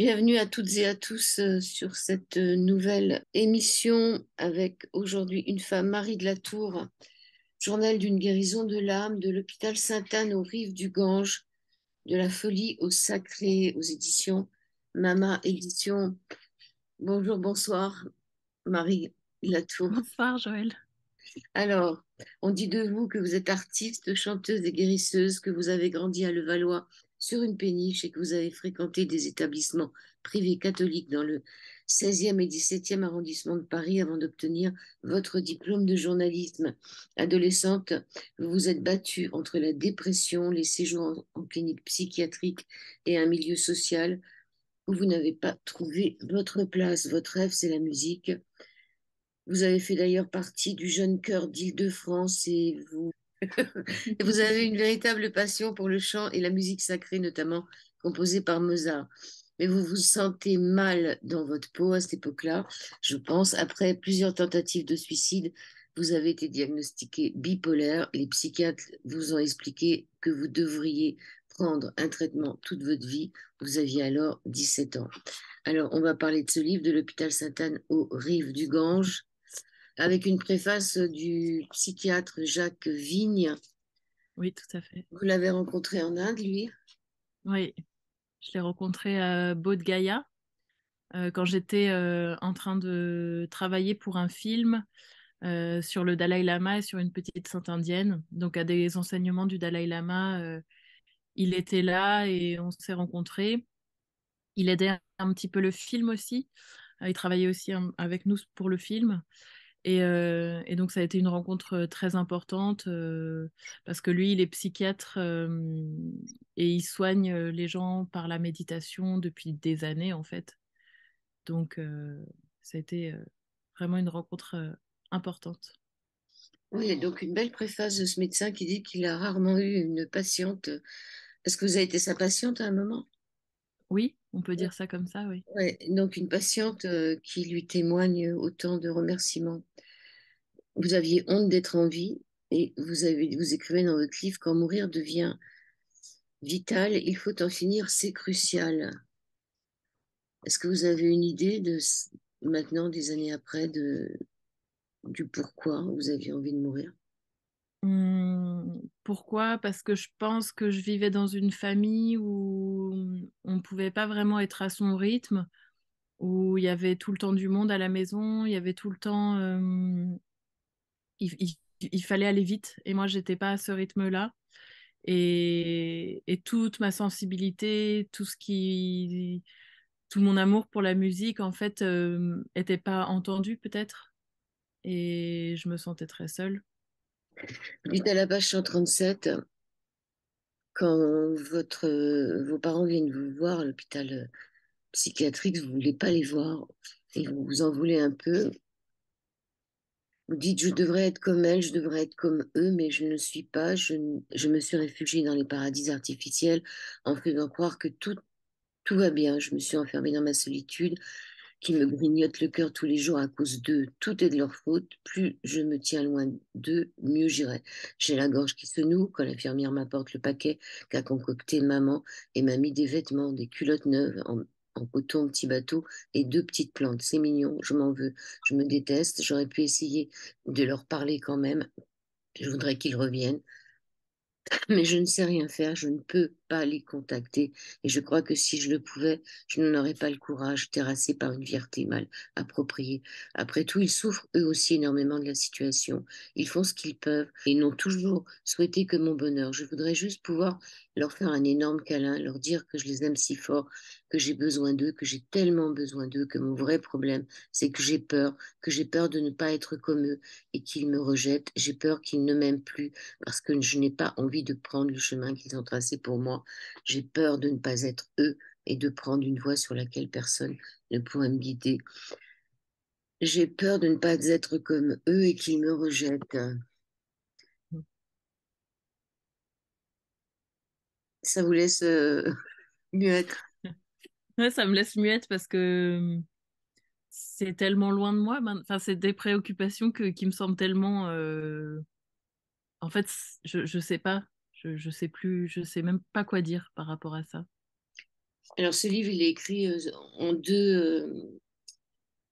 Bienvenue à toutes et à tous sur cette nouvelle émission avec aujourd'hui une femme, Marie de la Tour, journal d'une guérison de l'âme, de l'hôpital Sainte-Anne aux rives du Gange, de la folie au sacré, aux éditions Mama Édition. Bonjour, bonsoir, Marie de la Tour. Bonsoir Joël. Alors, on dit de vous que vous êtes artiste, chanteuse et guérisseuse, que vous avez grandi à Levallois sur une péniche et que vous avez fréquenté des établissements privés catholiques dans le 16e et 17e arrondissement de Paris avant d'obtenir votre diplôme de journalisme. Adolescente, vous vous êtes battue entre la dépression, les séjours en clinique psychiatrique et un milieu social où vous n'avez pas trouvé votre place. Votre rêve, c'est la musique. Vous avez fait d'ailleurs partie du jeune chœur d'Île-de-France et vous avez une véritable passion pour le chant et la musique sacrée, notamment composée par Mozart. Mais vous vous sentez mal dans votre peau à cette époque-là, je pense. Après plusieurs tentatives de suicide, vous avez été diagnostiqué bipolaire. Les psychiatres vous ont expliqué que vous devriez prendre un traitement toute votre vie. Vous aviez alors 17 ans. Alors, on va parler de ce livre de l'hôpital Sainte-Anne aux rives du Gange avec une préface du psychiatre Jacques Vigne. Oui, tout à fait. Vous l'avez rencontré en Inde, lui? Oui, je l'ai rencontré à Bodh Gaya quand j'étais en train de travailler pour un film sur le Dalai Lama et sur une petite sainte indienne. Donc à des enseignements du Dalai Lama, il était là et on s'est rencontrés. Il aidait un petit peu le film aussi. Il travaillait aussi avec nous pour le film. Et donc, ça a été une rencontre très importante parce que lui, il est psychiatre et il soigne les gens par la méditation depuis des années, en fait. Donc, ça a été vraiment une rencontre importante. Oui, donc une belle préface de ce médecin qui dit qu'il a rarement eu une patiente. Est-ce que vous avez été sa patiente à un moment? Oui, on peut dire ça comme ça, oui. Oui, donc une patiente qui lui témoigne autant de remerciements. Vous aviez honte d'être en vie et vous écrivez dans votre livre, quand mourir devient vital, il faut en finir, c'est crucial. Est-ce que vous avez une idée maintenant, des années après, du pourquoi vous aviez envie de mourir? Pourquoi? Parce que je pense que je vivais dans une famille où on ne pouvait pas vraiment être à son rythme, où il y avait tout le temps du monde à la maison, il y avait tout le temps, il fallait aller vite. Et moi, j'étais pas à ce rythme-là. Et toute ma sensibilité, tout mon amour pour la musique, en fait, était pas entendu peut-être. Et je me sentais très seule. Vous dites à la page 137, quand vos parents viennent vous voir à l'hôpital psychiatrique, vous ne voulez pas les voir et vous vous en voulez un peu. Vous dites, je devrais être comme elle, je devrais être comme eux, mais je ne le suis pas. Je me suis réfugiée dans les paradis artificiels en faisant croire que tout va bien. Je me suis enfermée dans ma solitude qui me grignote le cœur tous les jours à cause d'eux. Tout est de leur faute. Plus je me tiens loin d'eux, mieux j'irai. J'ai la gorge qui se noue quand l'infirmière m'apporte le paquet qu'a concocté maman et m'a mis des vêtements, des culottes neuves en coton petit bateau et deux petites plantes. C'est mignon, je m'en veux. Je me déteste. J'aurais pu essayer de leur parler quand même. Je voudrais qu'ils reviennent. Mais je ne sais rien faire, je ne peux pas les contacter. Et je crois que si je le pouvais, je n'en aurais pas le courage, terrassé par une fierté mal appropriée. Après tout, ils souffrent eux aussi énormément de la situation. Ils font ce qu'ils peuvent et n'ont toujours souhaité que mon bonheur. Je voudrais juste pouvoir leur faire un énorme câlin, leur dire que je les aime si fort, que j'ai besoin d'eux, que j'ai tellement besoin d'eux, que mon vrai problème, c'est que j'ai peur de ne pas être comme eux et qu'ils me rejettent. J'ai peur qu'ils ne m'aiment plus parce que je n'ai pas envie de prendre le chemin qu'ils ont tracé pour moi. J'ai peur de ne pas être eux et de prendre une voie sur laquelle personne ne pourrait me guider. J'ai peur de ne pas être comme eux et qu'ils me rejettent. Ça vous laisse muette. Ouais, ça me laisse muette parce que c'est tellement loin de moi. Enfin, c'est des préoccupations qui me semblent tellement. En fait, je sais pas. Je sais plus. Je sais même pas quoi dire par rapport à ça. Alors, ce livre, il est écrit en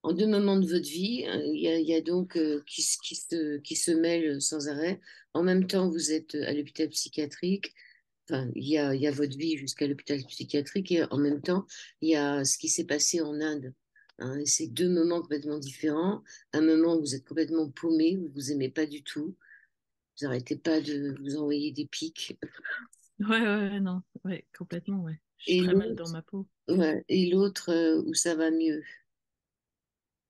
en deux moments de votre vie. Il y a donc qui se mêlent sans arrêt. En même temps, vous êtes à l'hôpital psychiatrique. Enfin, il y a votre vie jusqu'à l'hôpital psychiatrique et en même temps, il y a ce qui s'est passé en Inde. Hein, et c'est deux moments complètement différents. Un moment où vous êtes complètement paumé, où vous vous aimez pas du tout. Vous n'arrêtez pas de vous envoyer des pics. Ouais, ouais, ouais, non, ouais, complètement, ouais. Je suis Et très mal l'autre, dans ma peau. ouais, et l'autre où ça va mieux.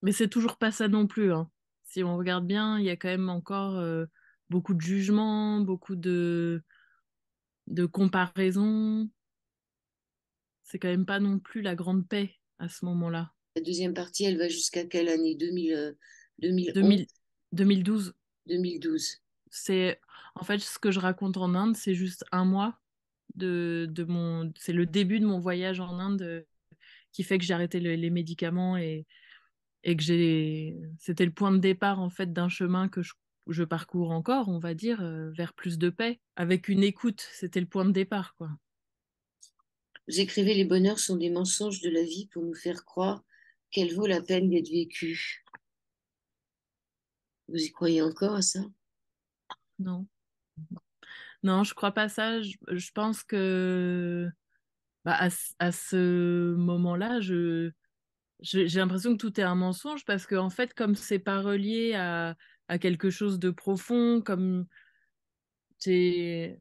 Mais c'est toujours pas ça non plus, hein. Si on regarde bien, il y a quand même encore beaucoup de jugements, beaucoup de comparaisons. C'est quand même pas non plus la grande paix à ce moment-là. La deuxième partie, elle va jusqu'à quelle année? 2011, 2000, 2012, 2012. c'est en fait ce que je raconte en Inde, c'est juste un mois c'est le début de mon voyage en Inde qui fait que j'ai arrêté les médicaments et que c'était le point de départ en fait d'un chemin que je parcours encore, on va dire, vers plus de paix, avec une écoute. C'était le point de départ, quoi. Vous écrivez, les bonheurs sont des mensonges de la vie pour nous faire croire qu'elle vaut la peine d'être vécue. Vous y croyez encore à ça? Non, non, je crois pas ça. Je pense que bah, à ce moment-là, j'ai l'impression que tout est un mensonge parce que en fait, comme c'est pas relié à quelque chose de profond, j'ai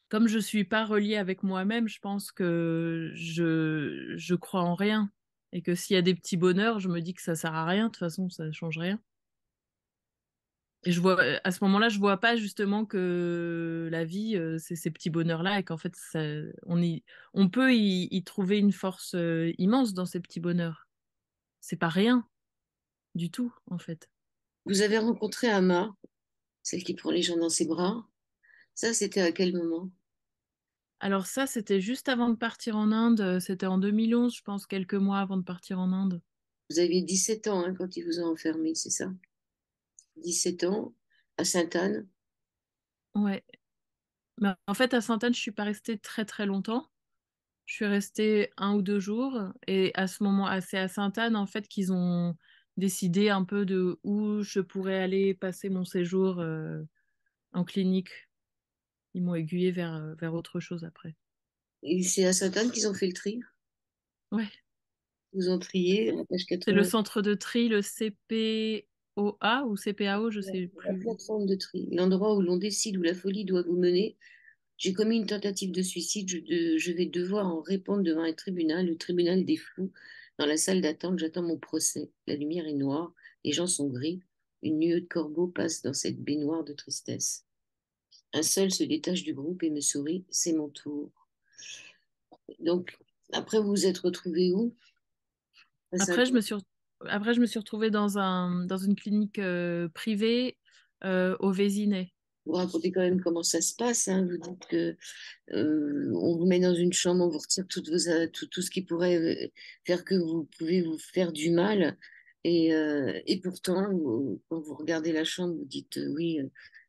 comme je suis pas reliée avec moi-même, je pense que je crois en rien. Et que s'il y a des petits bonheurs, je me dis que ça sert à rien. De toute façon, ça change rien. Et à ce moment-là, je vois pas justement que la vie, c'est ces petits bonheurs-là et qu'en fait, on peut y trouver une force immense dans ces petits bonheurs. C'est pas rien du tout, en fait. Vous avez rencontré Amma, celle qui prend les gens dans ses bras. Ça, c'était à quel moment? Alors ça, c'était juste avant de partir en Inde. C'était en 2011, je pense, quelques mois avant de partir en Inde. Vous aviez 17 ans hein, quand ils vous ont enfermé, c'est ça? 17 ans, à Sainte-Anne. Ouais. Mais en fait, à Sainte-Anne, je suis pas restée très très longtemps. Je suis restée 1 ou 2 jours. Et à ce moment, c'est à Sainte-Anne, en fait, qu'ils ont décidé un peu de où je pourrais aller passer mon séjour en clinique. Ils m'ont aiguillée vers autre chose après. Et c'est à Sainte-Anne qu'ils ont fait le tri. Ouais. Ils vous ont trié à la page C'est le 80. centre de tri, le CPOA ou CPAO, je sais La plus. plateforme de tri, l'endroit où l'on décide où la folie doit vous mener. J'ai commis une tentative de suicide. Je vais devoir en répondre devant un tribunal, le tribunal des fous. Dans la salle d'attente, j'attends mon procès. La lumière est noire, les gens sont gris. Une nuée de corbeaux passe dans cette baignoire de tristesse. Un seul se détache du groupe et me sourit. C'est mon tour. Donc, après, vous vous êtes retrouvé où? À Après, Saint-Ouen. après, je me suis retrouvée dans une clinique privée au Vésinet. Vous racontez quand même comment ça se passe. Hein. Vous dites que on vous met dans une chambre, on vous retire tout ce qui pourrait faire que vous pouvez vous faire du mal. Et pourtant, quand vous regardez la chambre, vous dites oui,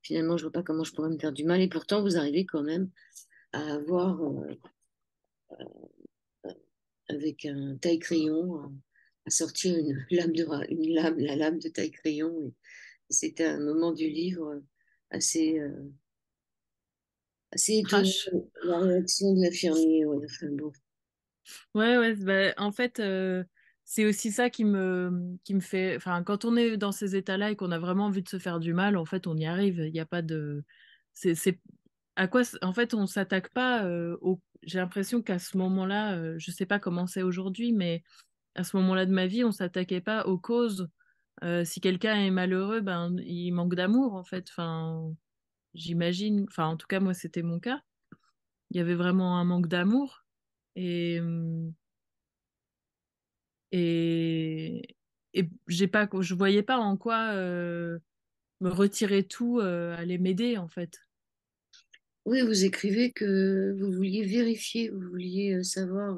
finalement, je vois pas comment je pourrais me faire du mal. Et pourtant, vous arrivez quand même à avoir, avec un taille-crayon, à sortir une une lame, la lame de taille-crayon. Et c'était un moment du livre assez, assez étonnant, Trash. la réaction de l'infirmier. Ouais, enfin, bon. Ouais, ouais, bah, en fait, c'est aussi ça qui me fait. Enfin, quand on est dans ces états-là et qu'on a vraiment envie de se faire du mal, en fait, on y arrive. Il n'y a pas de. C'est à quoi. En fait, on s'attaque pas au. J'ai l'impression qu'à ce moment-là, je sais pas comment c'est aujourd'hui, mais à ce moment-là de ma vie, on s'attaquait pas aux causes. Si quelqu'un est malheureux, ben, il manque d'amour, en fait. Enfin, j'imagine. Enfin, en tout cas, moi, c'était mon cas. Il y avait vraiment un manque d'amour. Et. Et, et je voyais pas en quoi me retirer tout allait m'aider en fait. Oui, vous écrivez que vous vouliez vérifier, vous vouliez savoir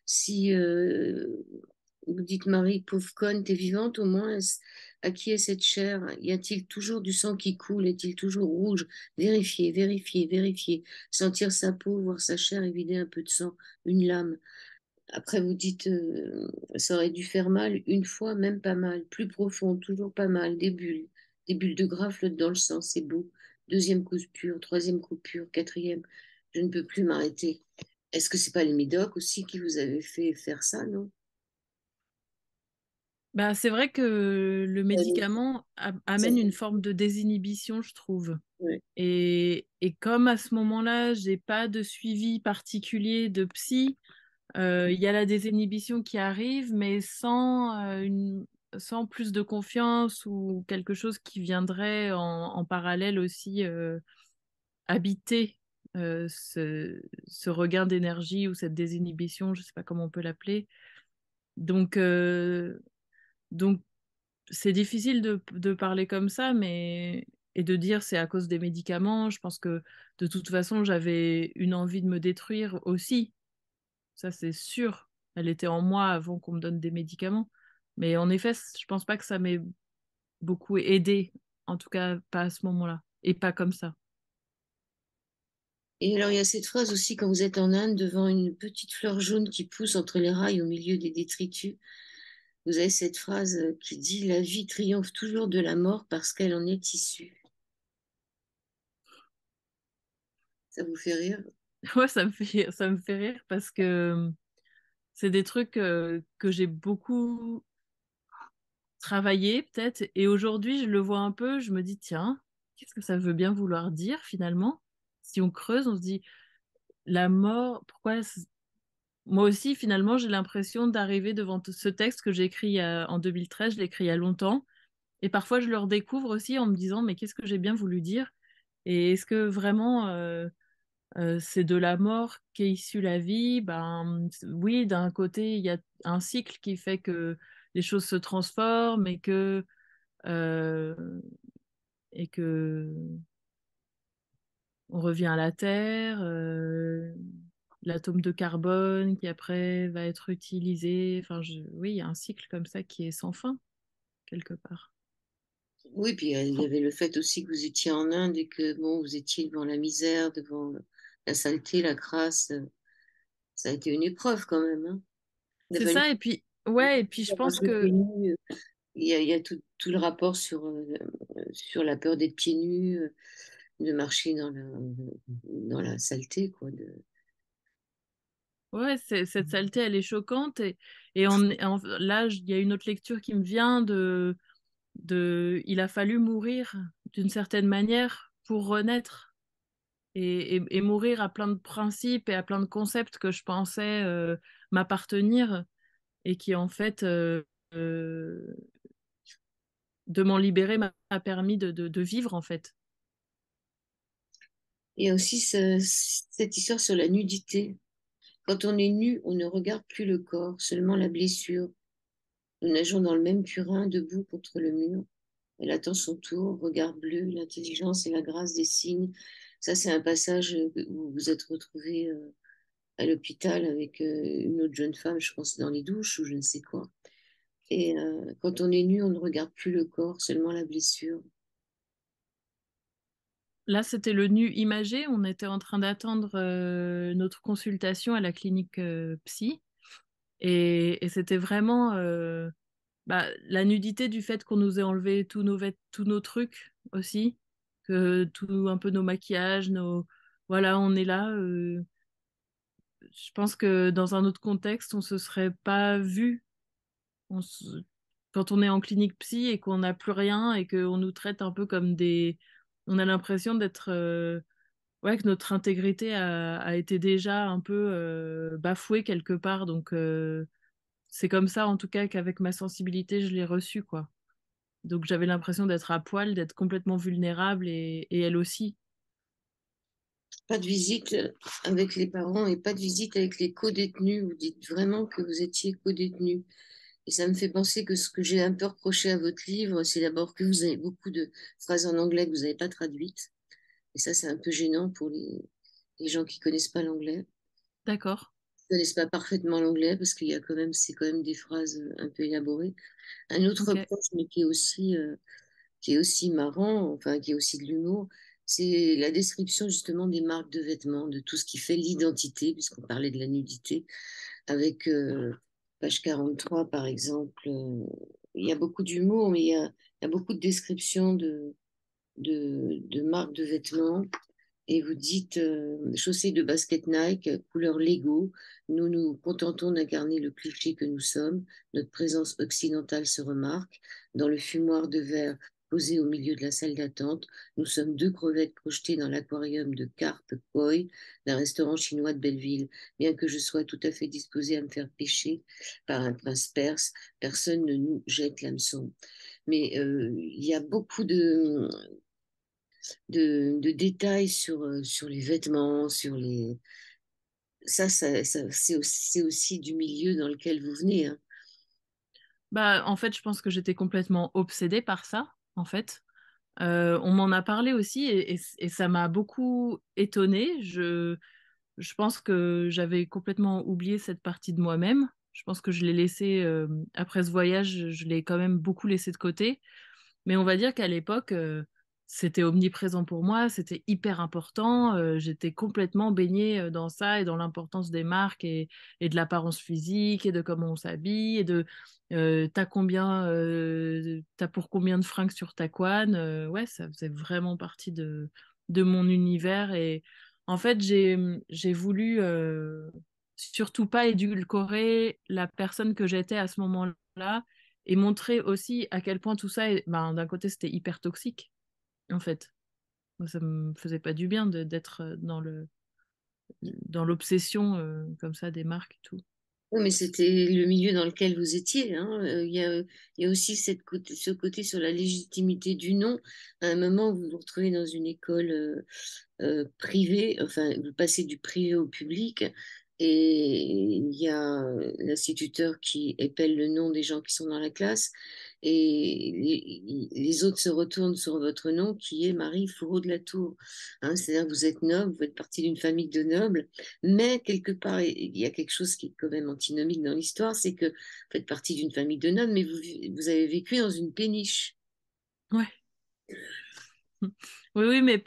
si vous dites Marie, pauvre conne, t'es vivante au moins. À qui est cette chair? Y a-t-il toujours du sang qui coule? Est-il toujours rouge? Vérifiez, vérifiez, vérifiez. Sentir sa peau, voir sa chair et vider un peu de sang, une lame. Après, vous dites, ça aurait dû faire mal une fois, même pas mal. Plus profond, toujours pas mal. Des bulles de gras flottent dans le sang, c'est beau. Deuxième coupure, troisième coupure, quatrième. Je ne peux plus m'arrêter. Est-ce que c'est pas les médocs aussi qui vous avaient fait faire ça, non? Bah, c'est vrai que le Oui, médicament ça amène une forme de désinhibition, je trouve. ouais. Et comme à ce moment-là, j'ai pas de suivi particulier de psy, il y a la désinhibition qui arrive, mais sans plus de confiance ou quelque chose qui viendrait en parallèle aussi habiter ce regain d'énergie ou cette désinhibition, je sais pas comment on peut l'appeler. Donc, euh, donc c'est difficile de parler comme ça, mais et de dire c'est à cause des médicaments. Je pense que de toute façon, j'avais une envie de me détruire aussi. Ça, c'est sûr. Elle était en moi avant qu'on me donne des médicaments. Mais en effet, je pense pas que ça m'ait beaucoup aidé. En tout cas, pas à ce moment-là. Et pas comme ça. Et alors, il y a cette phrase aussi, quand vous êtes en Inde, devant une petite fleur jaune qui pousse entre les rails au milieu des détritus, vous avez cette phrase qui dit: La vie triomphe toujours de la mort parce qu'elle en est issue. Ça vous fait rire? Ouais, ça me fait rire parce que c'est des trucs que j'ai beaucoup travaillé, peut-être. Et aujourd'hui, je le vois un peu, je me dis, tiens, qu'est-ce que ça veut bien vouloir dire finalement? Si on creuse, on se dit, la mort, moi aussi, finalement, j'ai l'impression d'arriver devant ce texte que j'ai écrit en 2013, je l'ai écrit il y a longtemps. Et parfois, je le redécouvre aussi en me disant, mais qu'est-ce que j'ai bien voulu dire? Et est-ce que vraiment c'est de la mort qu'est issue la vie? Ben oui, d'un côté, il y a un cycle qui fait que les choses se transforment euh, et que on revient à la Terre, l'atome de carbone qui après va être utilisé. Enfin, oui, il y a un cycle comme ça qui est sans fin, quelque part. Oui, puis il y avait le fait aussi que vous étiez en Inde et que bon, vous étiez devant la misère, devant la saleté, la crasse. Ça a été une épreuve quand même, hein. Il a C'est fallu ça, et puis, ouais, et puis je pense marcher pieds que nus. Il y a tout le rapport sur la peur d'être pieds nus, de marcher dans la saleté, quoi. ouais, cette saleté, elle est choquante. Là, il y a une autre lecture qui me vient il a fallu mourir d'une certaine manière pour renaître et mourir à plein de principes et à plein de concepts que je pensais m'appartenir et qui en fait euh, de m'en libérer m'a permis de vivre en fait. Il y a aussi cette histoire sur la nudité. Quand on est nu, on ne regarde plus le corps, seulement la blessure. Nous nageons dans le même purin, debout contre le mur. Elle attend son tour, regard bleu, l'intelligence et la grâce des signes. Ça, c'est un passage où vous vous êtes retrouvé à l'hôpital avec une autre jeune femme, je pense, dans les douches ou je ne sais quoi. Et quand on est nu, on ne regarde plus le corps, seulement la blessure. Là, c'était le nu imagé. On était en train d'attendre notre consultation à la clinique psy. Et c'était vraiment la nudité du fait qu'on nous ait enlevé tous nos trucs aussi, que tout un peu nos maquillages, voilà, on est là. Je pense que dans un autre contexte, on se serait pas vu. On se- Quand on est en clinique psy et qu'on n'a plus rien et qu'on nous traite un peu comme on a l'impression d'être, ouais, que notre intégrité a été déjà un peu bafouée quelque part. Donc c'est comme ça en tout cas qu'avec ma sensibilité, je l'ai reçue, quoi. Donc j'avais l'impression d'être à poil, d'être complètement vulnérable et elle aussi. Pas de visite avec les parents et pas de visite avec les co-détenus. Vous dites vraiment que vous étiez co-détenu. Et ça me fait penser que ce que j'ai un peu reproché à votre livre, c'est d'abord que vous avez beaucoup de phrases en anglais que vous n'avez pas traduites. Et ça, c'est un peu gênant pour les gens qui connaissent pas l'anglais. D'accord. connaissent pas parfaitement l'anglais parce qu'il y a quand même, c'est quand même des phrases un peu élaborées. Un autre Ok. reproche, mais qui est aussi marrant, enfin, qui est aussi de l'humour, c'est la description justement des marques de vêtements, de tout ce qui fait l'identité, puisqu'on parlait de la nudité, avec page 43 par exemple. Il y a beaucoup d'humour, mais il y a beaucoup de descriptions de marques de vêtements. Et vous dites chaussées de basket Nike, couleur Lego, nous nous contentons d'incarner le cliché que nous sommes. Notre présence occidentale se remarque. Dans le fumoir de verre posé au milieu de la salle d'attente, nous sommes deux crevettes projetées dans l'aquarium de carpe koi d'un restaurant chinois de Belleville. Bien que je sois tout à fait disposée à me faire pêcher par un prince perse, personne ne nous jette l'hameçon. Mais il y a beaucoup de détails sur les vêtements, sur les... c'est aussi du milieu dans lequel vous venez, hein. Bah, en fait, je pense que j'étais complètement obsédée par ça, en fait. On m'en a parlé aussi et ça m'a beaucoup étonnée. Je pense que j'avais complètement oublié cette partie de moi-même. Je pense que je l'ai laissé, après ce voyage, je l'ai quand même beaucoup laissé de côté. Mais on va dire qu'à l'époque, c'était omniprésent pour moi, c'était hyper important. J'étais complètement baignée dans ça et dans l'importance des marques et de l'apparence physique et de comment on s'habille et de t'as pour combien de fringues sur ta couenne. Ouais, ça faisait vraiment partie de mon univers. Et en fait, j'ai voulu surtout pas édulcorer la personne que j'étais à ce moment-là et montrer aussi à quel point tout ça, ben, d'un côté, c'était hyper toxique, en fait. Moi, ça me faisait pas du bien d'être dans l'obsession comme ça des marques et tout. Oui, mais c'était le milieu dans lequel vous étiez, hein. Il y a aussi ce côté sur la légitimité du nom. À un moment, vous vous retrouvez dans une école privé, enfin, vous passez du privé au public, et il y a l'instituteur qui épelle le nom des gens qui sont dans la classe, et les autres se retournent sur votre nom qui est Marie Fourreau de la Tour. Hein, c'est-à-dire que vous êtes noble, vous faites partie d'une famille de nobles, mais quelque part, il y a quelque chose qui est quand même antinomique dans l'histoire, c'est que vous faites partie d'une famille de nobles, mais vous avez vécu dans une péniche. Ouais. Oui, oui, mais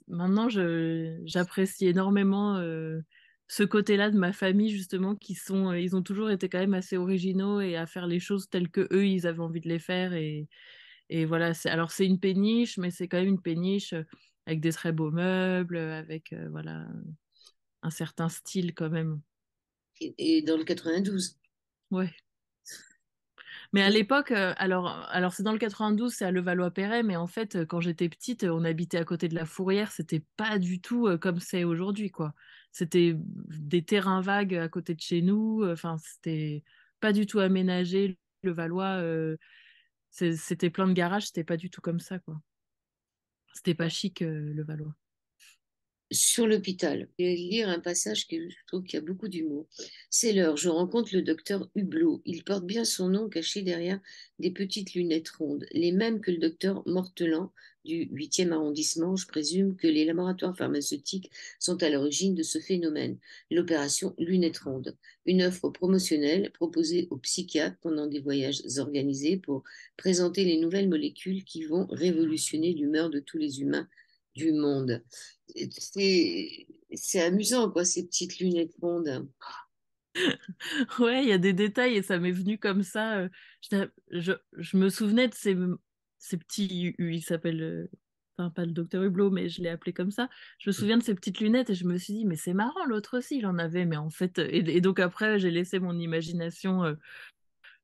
maintenant, j'apprécie énormément ce côté-là de ma famille, justement, ils ont toujours été quand même assez originaux et à faire les choses telles que eux, ils avaient envie de les faire. Et voilà, alors c'est une péniche, mais c'est quand même une péniche avec des très beaux meubles, avec voilà, un certain style quand même. Et dans le 92. Ouais. Mais à l'époque, alors c'est dans le 92, c'est à Levallois-Perret, mais en fait, quand j'étais petite, on habitait à côté de la Fourrière, c'était pas du tout comme c'est aujourd'hui, quoi. C'était des terrains vagues à côté de chez nous, enfin, c'était pas du tout aménagé. Levallois, c'était plein de garages, c'était pas du tout comme ça, quoi. C'était pas chic, Levallois. Sur l'hôpital. Je vais lire un passage que je trouve qu'il y a beaucoup d'humour. C'est l'heure, je rencontre le docteur Hublot. Il porte bien son nom caché derrière des petites lunettes rondes, les mêmes que le docteur Mortelan du 8e arrondissement. Je présume que les laboratoires pharmaceutiques sont à l'origine de ce phénomène. L'opération lunettes rondes, une offre promotionnelle proposée aux psychiatres pendant des voyages organisés pour présenter les nouvelles molécules qui vont révolutionner l'humeur de tous les humains du monde. C'est amusant, quoi, ces petites lunettes rondes. Ouais, il y a des détails et ça m'est venu comme ça. Je me souvenais de ces petits, il s'appelle, enfin pas le docteur Hublot, mais je l'ai appelé comme ça. Je me souviens de ces petites lunettes et je me suis dit, mais c'est marrant, l'autre aussi, il en avait. Mais en fait, et donc après, j'ai laissé mon imagination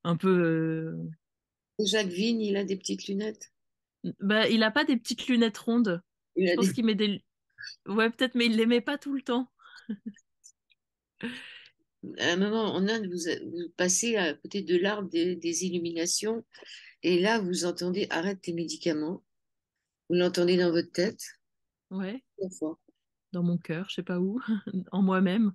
un peu. Jacques Vigne, il a des petites lunettes. Bah, il a pas des petites lunettes rondes. Il Je a pense des... qu'il met des. Ouais, peut-être, mais il les met pas tout le temps. À un moment, en Inde, vous passez à côté de l'arbre des illuminations, et là, vous entendez arrête tes médicaments. Vous l'entendez dans votre tête. Ouais, Trois fois. dans mon cœur, je sais pas où, en moi-même.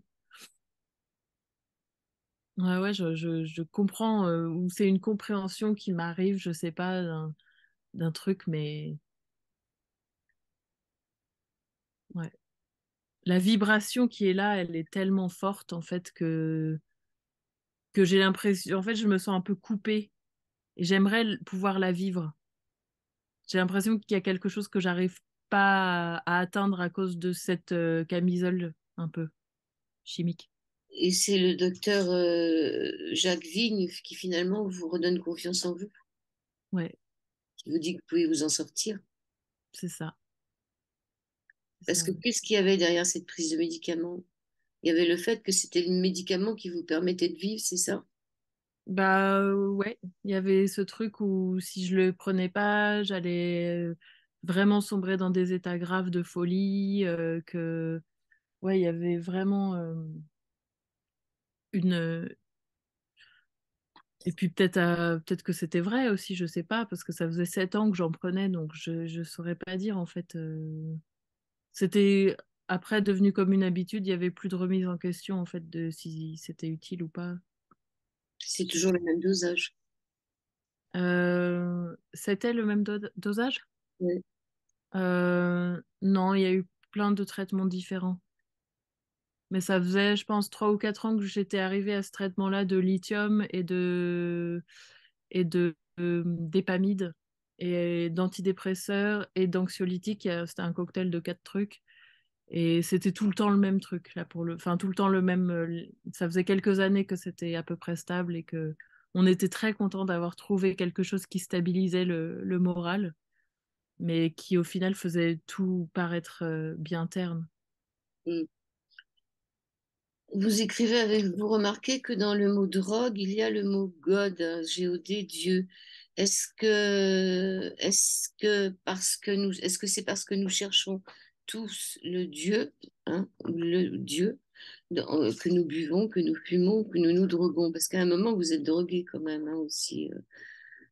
Ouais, ouais, je comprends, ou c'est une compréhension qui m'arrive, je sais pas, d'un truc, mais ouais. la vibration qui est là, elle est tellement forte en fait que j'ai l'impression, en fait, je me sens un peu coupée et j'aimerais pouvoir la vivre. J'ai l'impression qu'il y a quelque chose que j'arrive pas à atteindre à cause de cette camisole un peu chimique. Et c'est le docteur Jacques Vigne qui finalement vous redonne confiance en vous, Ouais, qui vous dit que vous pouvez vous en sortir. c'est ça. C'est Parce ça, que ouais. qu'est-ce qu'il y avait derrière cette prise de médicaments? Il y avait le fait que c'était le médicament qui vous permettait de vivre, c'est ça? Bah ouais, il y avait ce truc où si je le prenais pas, j'allais vraiment sombrer dans des états graves de folie, que ouais, il y avait vraiment une et puis peut-être que c'était vrai aussi, je sais pas, parce que ça faisait 7 ans que j'en prenais, donc je saurais pas dire en fait. C'était après devenu comme une habitude, il y avait plus de remise en question en fait de si c'était utile ou pas. C'est Je toujours sais. le même dosage. C'était le même dosage? Ouais. Non, il y a eu plein de traitements différents. Mais ça faisait, je pense, 3 ou 4 ans que j'étais arrivée à ce traitement-là de lithium et de dépamide et d'antidépresseurs et d'anxiolytiques. C'était un cocktail de 4 trucs. Et c'était tout le temps le même truc, là, enfin, tout le temps le même. Ça faisait quelques années que c'était à peu près stable et que on était très content d'avoir trouvé quelque chose qui stabilisait le moral, mais qui au final faisait tout paraître bien terne. Mm. Vous écrivez, avez-vous remarqué que dans le mot drogue, il y a le mot God, G-O-D, Dieu. Est-ce que c'est parce que nous cherchons tous le Dieu, hein, le Dieu, que nous buvons, que nous fumons, que nous nous droguons? Parce qu'à un moment, vous êtes drogué quand même, hein, aussi,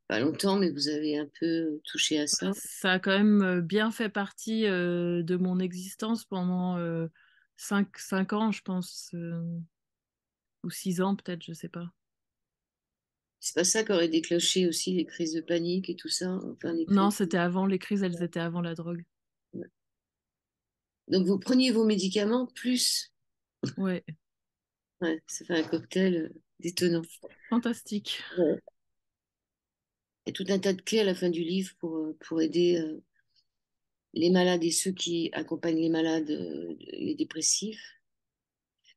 pas longtemps, mais vous avez un peu touché à ça. Ça a quand même bien fait partie de mon existence pendant 5 ans, je pense, ou 6 ans peut-être, je sais pas. C'est pas ça qui aurait déclenché aussi les crises de panique et tout ça, enfin les Non, crises. c'était avant les crises, elles étaient avant la drogue. Donc vous preniez vos médicaments plus. Ouais, Ouais, ça fait un cocktail détonnant. fantastique. Ouais. Il y a tout un tas de clés à la fin du livre pour aider les malades et ceux qui accompagnent les malades, les dépressifs.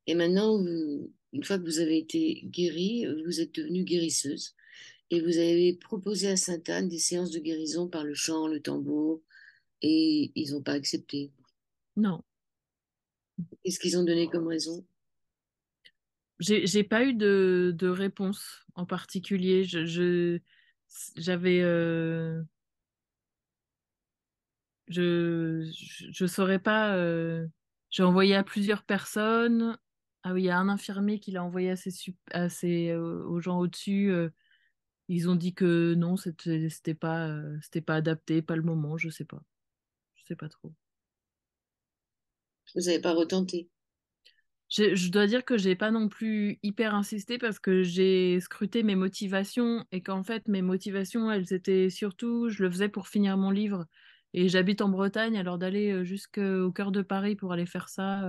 Et maintenant, une fois que vous avez été guérie, vous êtes devenue guérisseuse. Et vous avez proposé à Sainte-Anne des séances de guérison par le chant, le tambour, et ils n'ont pas accepté. Non, Qu'est-ce qu'ils ont donné comme raison? j'ai pas eu de réponse en particulier. J'avais, je saurais pas. J'ai envoyé à plusieurs personnes. Ah oui, il y a un infirmier qui l'a envoyé aux gens au-dessus. Ils ont dit que non, c'était pas adapté, pas le moment. Je sais pas trop. Vous n'avez pas retenté. Je dois dire que j'ai pas non plus hyper insisté parce que j'ai scruté mes motivations et qu'en fait mes motivations elles étaient surtout je le faisais pour finir mon livre et j'habite en Bretagne alors d'aller jusqu'au cœur de Paris pour aller faire ça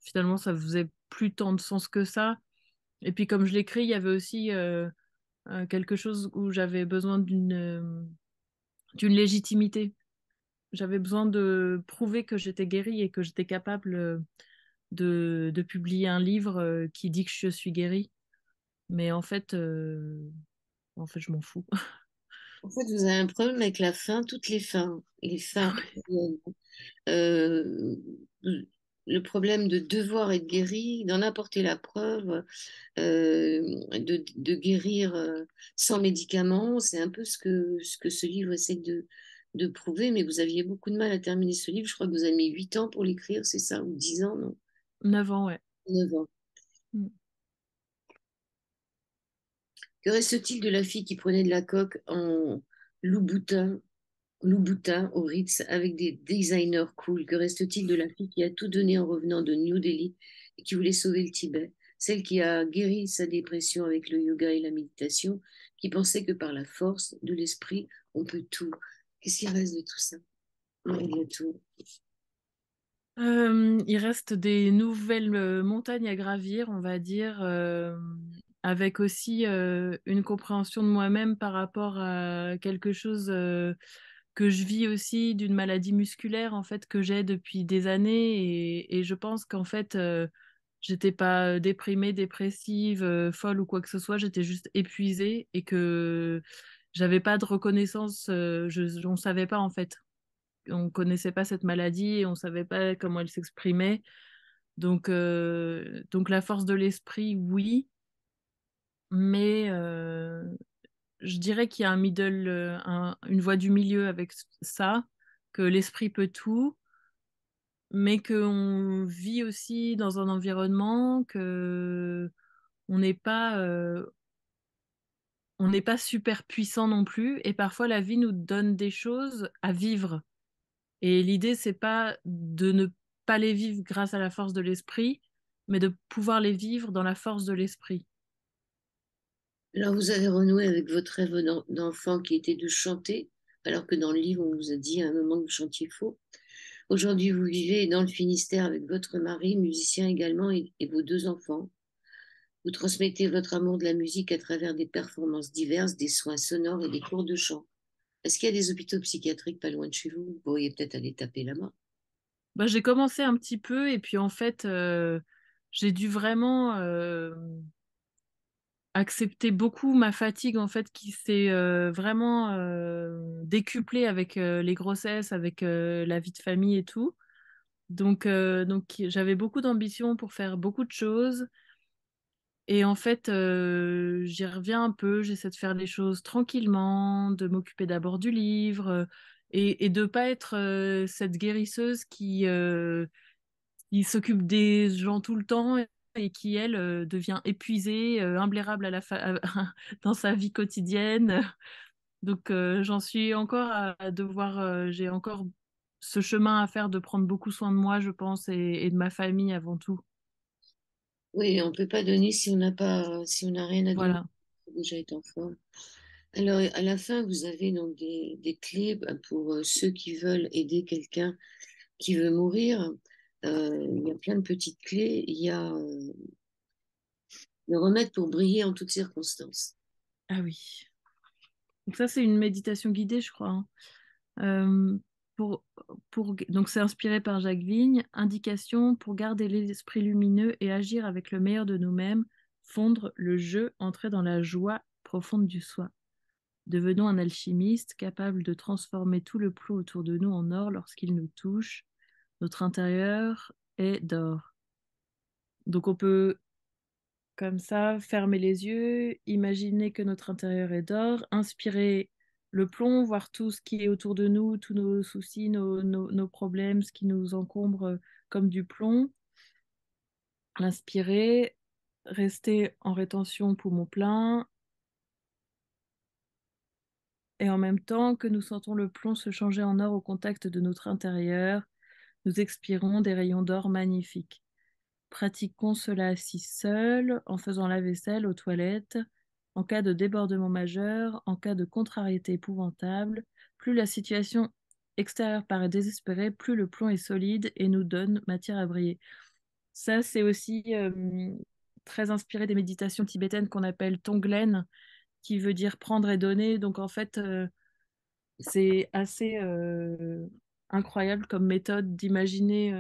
finalement ça faisait plus tant de sens que ça et puis comme je l'écris il y avait aussi quelque chose où j'avais besoin d'une légitimité, j'avais besoin de prouver que j'étais guérie et que j'étais capable de publier un livre qui dit que je suis guérie. Mais en fait, je m'en fous. En fait, vous avez un problème avec la fin, toutes les fins. Euh, le problème de devoir être guéri, d'en apporter la preuve, de guérir sans médicaments, c'est un peu ce que ce livre essaie de prouver, mais vous aviez beaucoup de mal à terminer ce livre. Je crois que vous avez mis 8 ans pour l'écrire, c'est ça, ou 10 ans, non? 9 ans, ouais. 9 ans. Mm. Que reste-t-il de la fille qui prenait de la coke en Louboutin, Louboutin au Ritz avec des designers cool? Que reste-t-il de la fille qui a tout donné en revenant de New Delhi et qui voulait sauver le Tibet? Celle qui a guéri sa dépression avec le yoga et la méditation, qui pensait que par la force de l'esprit, on peut tout. Qu'est-ce qui reste de tout ça? Marie Latour. Il reste des nouvelles montagnes à gravir, on va dire, avec aussi une compréhension de moi-même par rapport à quelque chose que je vis aussi, d'une maladie musculaire en fait que j'ai depuis des années, et je pense qu'en fait j'étais pas déprimée, dépressive, folle ou quoi que ce soit, j'étais juste épuisée et que j'avais pas de reconnaissance, on savait pas en fait, on connaissait pas cette maladie et on savait pas comment elle s'exprimait. Donc la force de l'esprit, oui, mais je dirais qu'il y a un middle, une voie du milieu avec ça, que l'esprit peut tout, mais qu'on vit aussi dans un environnement que on n'est pas, on n'est pas super puissant non plus, et parfois la vie nous donne des choses à vivre. Et l'idée, c'est pas de ne pas les vivre grâce à la force de l'esprit, mais de pouvoir les vivre dans la force de l'esprit. Alors, vous avez renoué avec votre rêve d'enfant qui était de chanter, alors que dans le livre, on vous a dit à un moment que vous chantiez faux. Aujourd'hui, vous vivez dans le Finistère avec votre mari, musicien également, et vos deux enfants. Vous transmettez votre amour de la musique à travers des performances diverses, des soins sonores et des cours de chant. Est-ce qu'il y a des hôpitaux psychiatriques pas loin de chez vous? Vous pourriez peut-être aller taper là-bas. Bah, j'ai commencé un petit peu et puis en fait, j'ai dû vraiment accepter beaucoup ma fatigue en fait qui s'est vraiment décuplée avec les grossesses, avec la vie de famille et tout. Donc j'avais beaucoup d'ambition pour faire beaucoup de choses. Et en fait, j'y reviens un peu, j'essaie de faire les choses tranquillement, de m'occuper d'abord du livre, et de pas être cette guérisseuse qui s'occupe des gens tout le temps et qui, elle, devient épuisée, imblairable dans sa vie quotidienne. Donc j'en suis encore à devoir, j'ai encore ce chemin à faire de prendre beaucoup soin de moi, je pense, et de ma famille avant tout. Oui, on ne peut pas donner si on n'a pas, si on n'a rien à donner. Voilà. Il faut déjà être en forme. Alors, à la fin, vous avez donc des clés pour ceux qui veulent aider quelqu'un qui veut mourir. Il y a plein de petites clés. Il y a le remède pour briller en toutes circonstances. Ah oui. Donc ça, c'est une méditation guidée, je crois, hein. Euh, pour, donc c'est inspiré par Jacques Vigne. Indication pour garder l'esprit lumineux et agir avec le meilleur de nous-mêmes, fondre le jeu, entrer dans la joie profonde du soi. Devenons un alchimiste capable de transformer tout le plomb autour de nous en or lorsqu'il nous touche. Notre intérieur est d'or. Donc on peut comme ça, fermer les yeux, imaginer que notre intérieur est d'or, inspirer le plomb, voir tout ce qui est autour de nous, tous nos soucis, nos problèmes, ce qui nous encombre comme du plomb. L'inspirer, rester en rétention poumon plein, et en même temps que nous sentons le plomb se changer en or au contact de notre intérieur, nous expirons des rayons d'or magnifiques. Pratiquons cela assis seul, en faisant la vaisselle, aux toilettes, en cas de débordement majeur, en cas de contrariété épouvantable. Plus la situation extérieure paraît désespérée, plus le plomb est solide et nous donne matière à briller. Ça, c'est aussi très inspiré des méditations tibétaines qu'on appelle Tonglen, qui veut dire prendre et donner. Donc en fait, c'est assez incroyable comme méthode d'imaginer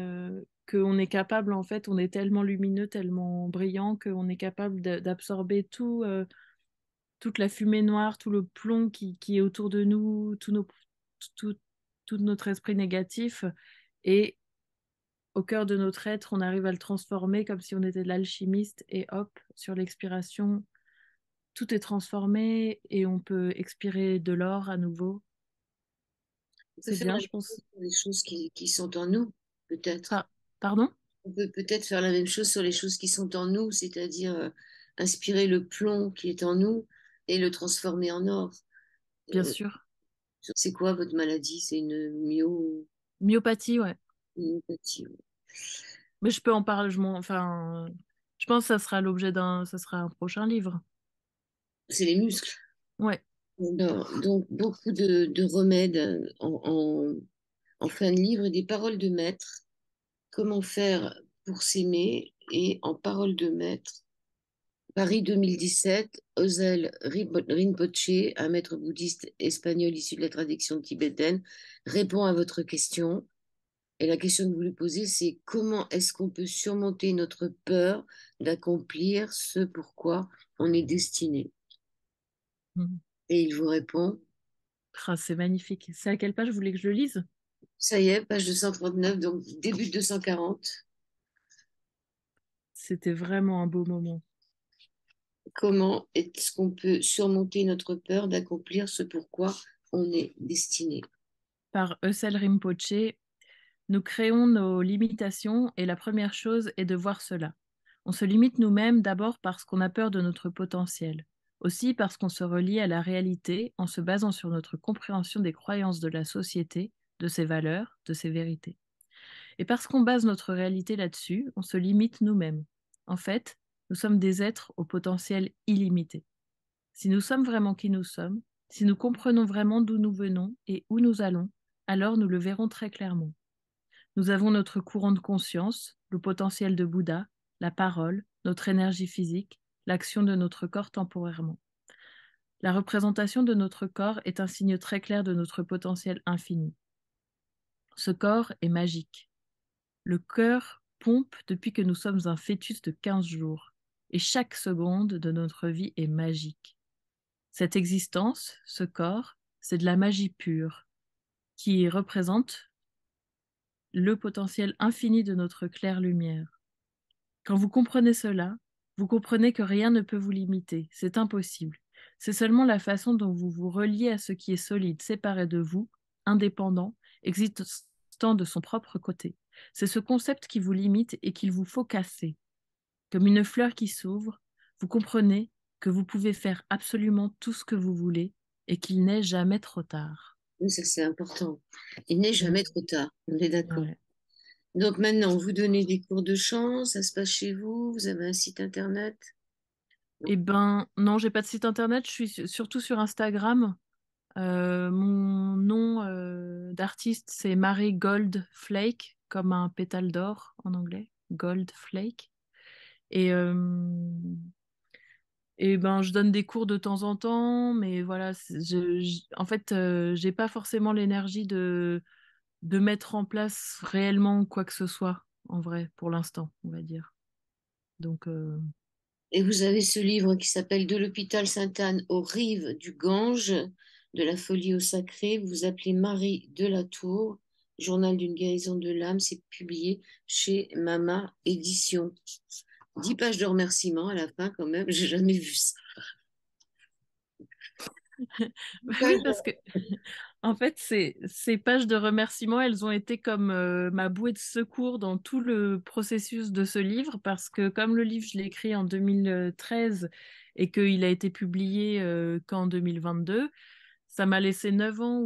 qu'on est capable, en fait, on est tellement lumineux, tellement brillant, qu'on est capable d'absorber tout, toute la fumée noire, tout le plomb qui est autour de nous, tout, tout notre esprit négatif. Et au cœur de notre être, on arrive à le transformer comme si on était de l'alchimiste, et hop, sur l'expiration, tout est transformé et on peut expirer de l'or à nouveau. On peut C'est faire bien, la je même chose pense. sur les choses qui sont en nous, peut-être. Pardon? On peut peut-être faire la même chose sur les choses qui sont en nous, c'est-à-dire inspirer le plomb qui est en nous et le transformer en or. Bien Euh, sûr. c'est quoi votre maladie? C'est une Myopathie, ouais. myopathie. Mais je peux en parler, enfin, je pense que ça sera un prochain livre. C'est les muscles. Ouais, Donc, beaucoup de remèdes en fin de livre et des paroles de maître Comment faire pour s'aimer et en parole de maître. Paris 2017, Ozel Rinpoche, un maître bouddhiste espagnol issu de la tradition tibétaine, répond à votre question. Et la question que vous lui posez, c'est comment est-ce qu'on peut surmonter notre peur d'accomplir ce pourquoi on est destiné? Mhm. Et il vous répond, Ah, c'est magnifique. C'est à quelle page vous voulez que je le lise? ça y est, page 239, donc début de 240. C'était vraiment un beau moment. Comment est-ce qu'on peut surmonter notre peur d'accomplir ce pourquoi on est destiné? Par Eusel Rinpoche, nous créons nos limitations et la première chose est de voir cela. On se limite nous-mêmes d'abord parce qu'on a peur de notre potentiel, aussi parce qu'on se relie à la réalité en se basant sur notre compréhension des croyances de la société, de ses valeurs, de ses vérités. Et parce qu'on base notre réalité là-dessus, on se limite nous-mêmes. En fait, nous sommes des êtres au potentiel illimité. Si nous sommes vraiment qui nous sommes, si nous comprenons vraiment d'où nous venons et où nous allons, alors nous le verrons très clairement. Nous avons notre courant de conscience, le potentiel de Bouddha, la parole, notre énergie physique, l'action de notre corps temporairement. La représentation de notre corps est un signe très clair de notre potentiel infini. Ce corps est magique. Le cœur pompe depuis que nous sommes un fœtus de 15 jours, et chaque seconde de notre vie est magique. Cette existence, ce corps, c'est de la magie pure, qui représente le potentiel infini de notre claire lumière. Quand vous comprenez cela, vous comprenez que rien ne peut vous limiter, c'est impossible. C'est seulement la façon dont vous vous reliez à ce qui est solide, séparé de vous, indépendant, existant de son propre côté. C'est ce concept qui vous limite et qu'il vous faut casser. Comme une fleur qui s'ouvre, vous comprenez que vous pouvez faire absolument tout ce que vous voulez et qu'il n'est jamais trop tard. Oui, ça c'est important. Il n'est Mm. jamais trop tard, on est d'accord. Ouais. Donc maintenant, vous donnez des cours de chant, ça se passe chez vous, vous avez un site internet. Eh ben, non, j'ai pas de site internet, je suis surtout sur Instagram. Mon nom d'artiste, c'est Marie Gold Flake, comme un pétale d'or en anglais, Gold Flake. Et, euh, et ben, je donne des cours de temps en temps, mais voilà, en fait, j'ai pas forcément l'énergie de mettre en place réellement quoi que ce soit, en vrai, pour l'instant, on va dire. Donc, Et vous avez ce livre qui s'appelle De l'hôpital Sainte-Anne aux rives du Gange, de la folie au sacré. Vous vous appelez Marie Delatour, Journal d'une guérison de l'âme. C'est publié chez Mama Édition. 10 pages de remerciements à la fin quand même. J'ai jamais vu ça. Dix bah oui, pages parce que en fait, ces pages de remerciements, elles ont été comme ma bouée de secours dans tout le processus de ce livre, parce que comme le livre, je l'ai écrit en 2013 et qu'il a été publié qu'en 2022, ça m'a laissé 9 ans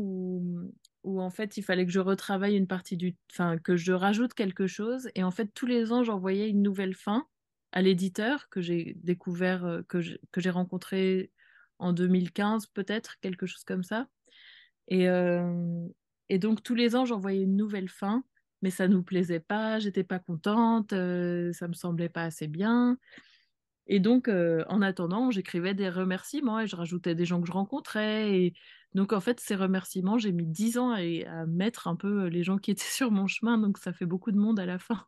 où en fait il fallait que je retravaille une partie enfin que je rajoute quelque chose. Et en fait, tous les ans, j'envoyais une nouvelle fin à l'éditeur que j'ai découvert, que j'ai rencontré en 2015 peut-être, quelque chose comme ça. Et, euh, et donc tous les ans, j'envoyais une nouvelle fin, mais ça nous plaisait pas, j'étais pas contente, ça me semblait pas assez bien. Et donc, en attendant, j'écrivais des remerciements et je rajoutais des gens que je rencontrais. Et donc, en fait, ces remerciements, j'ai mis 10 ans à mettre un peu les gens qui étaient sur mon chemin. Donc, ça fait beaucoup de monde à la fin.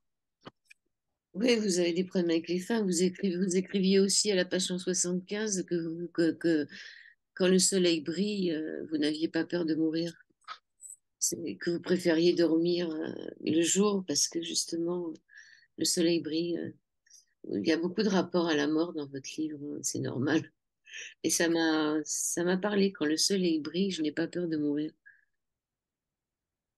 Oui, vous avez des problèmes avec les fins. Vous écriviez aussi à la page 175 que quand le soleil brille, vous n'aviez pas peur de mourir. Que vous préfériez dormir le jour parce que justement, le soleil brille. Il y a beaucoup de rapports à la mort dans votre livre, hein, c'est normal. Et ça m'a parlé. Quand le soleil brille, je n'ai pas peur de mourir.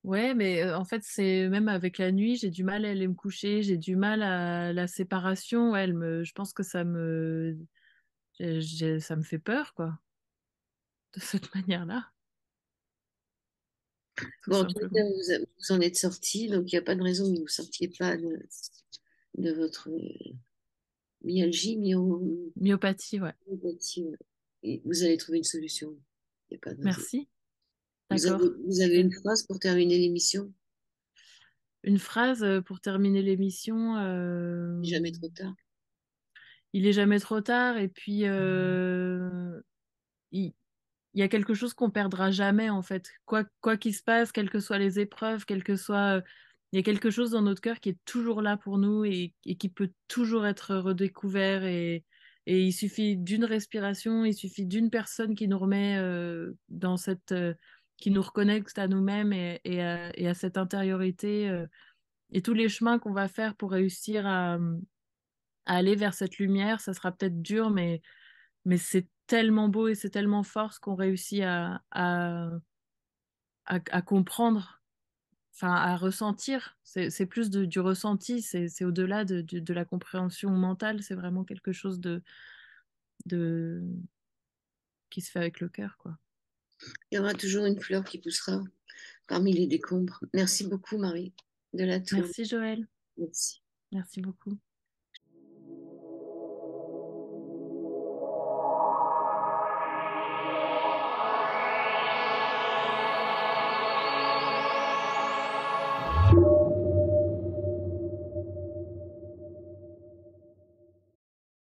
Ouais, mais en fait, c'est même avec la nuit, j'ai du mal à aller me coucher, j'ai du mal à la séparation. Ouais, je pense que ça me fait peur, quoi, de cette manière-là, tout Bon, en tout cas, simplement. vous en êtes sorti, donc il n'y a pas de raison que vous ne sortiez pas de votre myalgie, Myopathie, ouais. myopathie. Ouais. Et vous allez trouver une solution. Il n'y a pas de raison. Merci. Vous avez, D'accord. vous avez une phrase pour terminer l'émission? une phrase pour terminer l'émission. Jamais trop tard. Il est jamais trop tard. Et puis, il, il y a quelque chose qu'on perdra jamais, en fait. Quoi qu'il se passe, quelles que soient les épreuves, quel que soit. Il y a quelque chose dans notre cœur qui est toujours là pour nous et qui peut toujours être redécouvert. Et il suffit d'une respiration, il suffit d'une personne qui nous remet dans cette. Qui nous reconnecte à nous-mêmes et à cette intériorité. Et tous les chemins qu'on va faire pour réussir à aller vers cette lumière, ça sera peut-être dur, mais c'est tellement beau et c'est tellement fort ce qu'on réussit à comprendre, enfin à ressentir. C'est plus du ressenti, c'est au-delà de la compréhension mentale, c'est vraiment quelque chose de, qui se fait avec le cœur, quoi. Il y aura toujours une fleur qui poussera parmi les décombres. Merci beaucoup, Marie, de la tour. Merci Joël, Merci. merci beaucoup.